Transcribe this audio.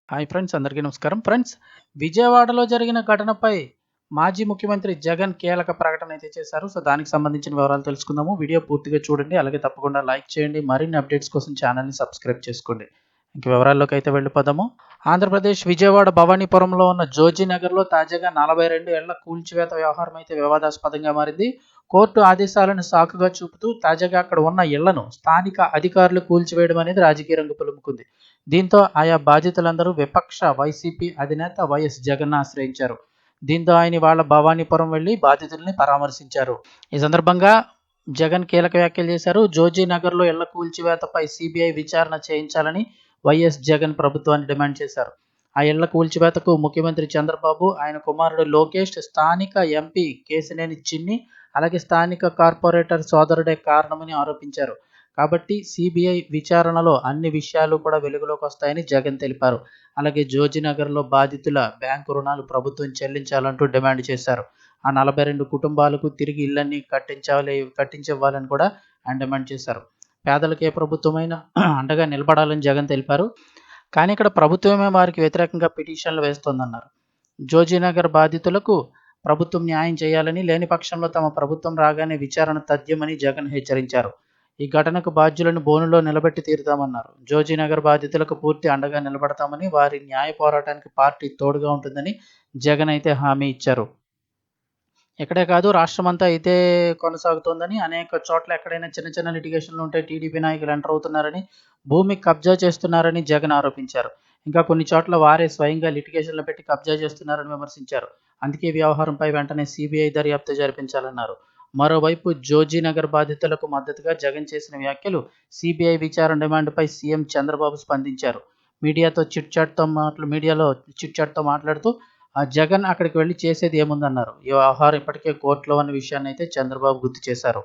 Hi friends, అందరికీ నమస్కారం. Friends, విజయవాడలో జరిగిన ఘటనపై మాజీ ముఖ్యమంత్రి జగన్ కీలక ప్రకటన అయితే చేశారు. సో దానికి సంబంధించిన వివరాలు తెలుసుకుందాము. వీడియో పూర్తిగా చూడండి, అలాగే తప్పకుండా లైక్ చేయండి. మరిన్ని అప్డేట్స్ కోసం ఛానల్ని సబ్స్క్రైబ్ చేసుకోండి. ఇంక వివరాల్లోకి అయితే వెళ్ళిపోదాము. ఆంధ్రప్రదేశ్ విజయవాడ భవానీపురంలో ఉన్న జోజీనగర్లో తాజాగా 42 ఏళ్ల కూల్చివేత వ్యవహారం అయితే వివాదాస్పదంగా మారింది. కోర్టు ఆదేశాలను సాకుగా చూపుతూ తాజాగా అక్కడ ఉన్న ఇళ్లను స్థానిక అధికారులు కూల్చివేయడం అనేది రాజకీయ రంగు పులుముకుంది. దీంతో ఆయా బాధితులందరూ విపక్ష వైసీపీ అధినేత వైఎస్ జగన్ ఆశ్రయించారు. దీంతో ఆయన వాళ్ళ భవానీపురం వెళ్లి బాధితుల్ని పరామర్శించారు. ఈ సందర్భంగా జగన్ కీలక వ్యాఖ్యలు చేశారు. జోజీనగర్లో ఇళ్ల కూల్చివేతపై సిబిఐ విచారణ చేయించాలని వైఎస్ జగన్ ప్రభుత్వాన్ని డిమాండ్ చేశారు. ఆ ఇళ్ల కూల్చివేతకు ముఖ్యమంత్రి చంద్రబాబు, ఆయన కుమారుడు లోకేష్, స్థానిక ఎంపీ కేశినేని చిన్ని, అలాగే స్థానిక కార్పొరేటర్ సోదరుడే కారణమని ఆరోపించారు. కాబట్టి సిబిఐ విచారణలో అన్ని విషయాలు కూడా వెలుగులోకి వస్తాయని జగన్ తెలిపారు. అలాగే జోజీనగర్లో బాధితుల బ్యాంకు రుణాలు ప్రభుత్వం చెల్లించాలంటూ డిమాండ్ చేశారు. ఆ 42 కుటుంబాలకు తిరిగి ఇళ్లన్నీ కట్టించివ్వాలని కూడా ఆయన డిమాండ్ చేశారు. పేదలకు ఏ ప్రభుత్వమైనా అండగా నిలబడాలని జగన్ తెలిపారు. కానీ ఇక్కడ ప్రభుత్వమే వారికి వ్యతిరేకంగా పిటిషన్లు వేస్తోందన్నారు. జోజీనగర్ బాధితులకు ప్రభుత్వం న్యాయం చేయాలని, లేని పక్షంలో తమ ప్రభుత్వం రాగానే విచారణ తథ్యమని జగన్ హెచ్చరించారు. ఈ ఘటనకు బాధ్యులను బోనులో నిలబెట్టి తీరుతామన్నారు. జోజీనగర్ బాధితులకు పూర్తి అండగా నిలబడతామని, వారి న్యాయ పోరాటానికి పార్టీ తోడుగా ఉంటుందని జగన్ అయితే హామీ ఇచ్చారు. ఇక్కడే కాదు, రాష్ట్రమంతా అయితే కొనసాగుతోందని, అనేక చోట్ల ఎక్కడైనా చిన్న చిన్న లిటిగేషన్లు ఉంటే టీడీపీ నాయకులు ఎంటర్ అవుతున్నారని, భూమి కబ్జా చేస్తున్నారని జగన్ ఆరోపించారు. ఇంకా కొన్ని చోట్ల వారే స్వయంగా లిటిగేషన్లు పెట్టి కబ్జా చేస్తున్నారని విమర్శించారు. అందుకే ఈ వ్యవహారంపై వెంటనే సిబిఐ దర్యాప్తు జరిపించాలన్నారు. మరోవైపు జోజీనగర్ బాధితులకు మద్దతుగా జగన్ చేసిన వ్యాఖ్యలు, సిబిఐ విచారణ డిమాండ్పై సీఎం చంద్రబాబు స్పందించారు. మీడియాలో చిట్ చాట్తో మాట్లాడుతూ జగన్ అక్కడికి వెళ్లి చేసేది ఏముందన్నారు. ఈ వ్యవహారం ఇప్పటికే కోర్టులో ఉన్న విషయాన్ని అయితే చంద్రబాబు గుర్తు చేశారు.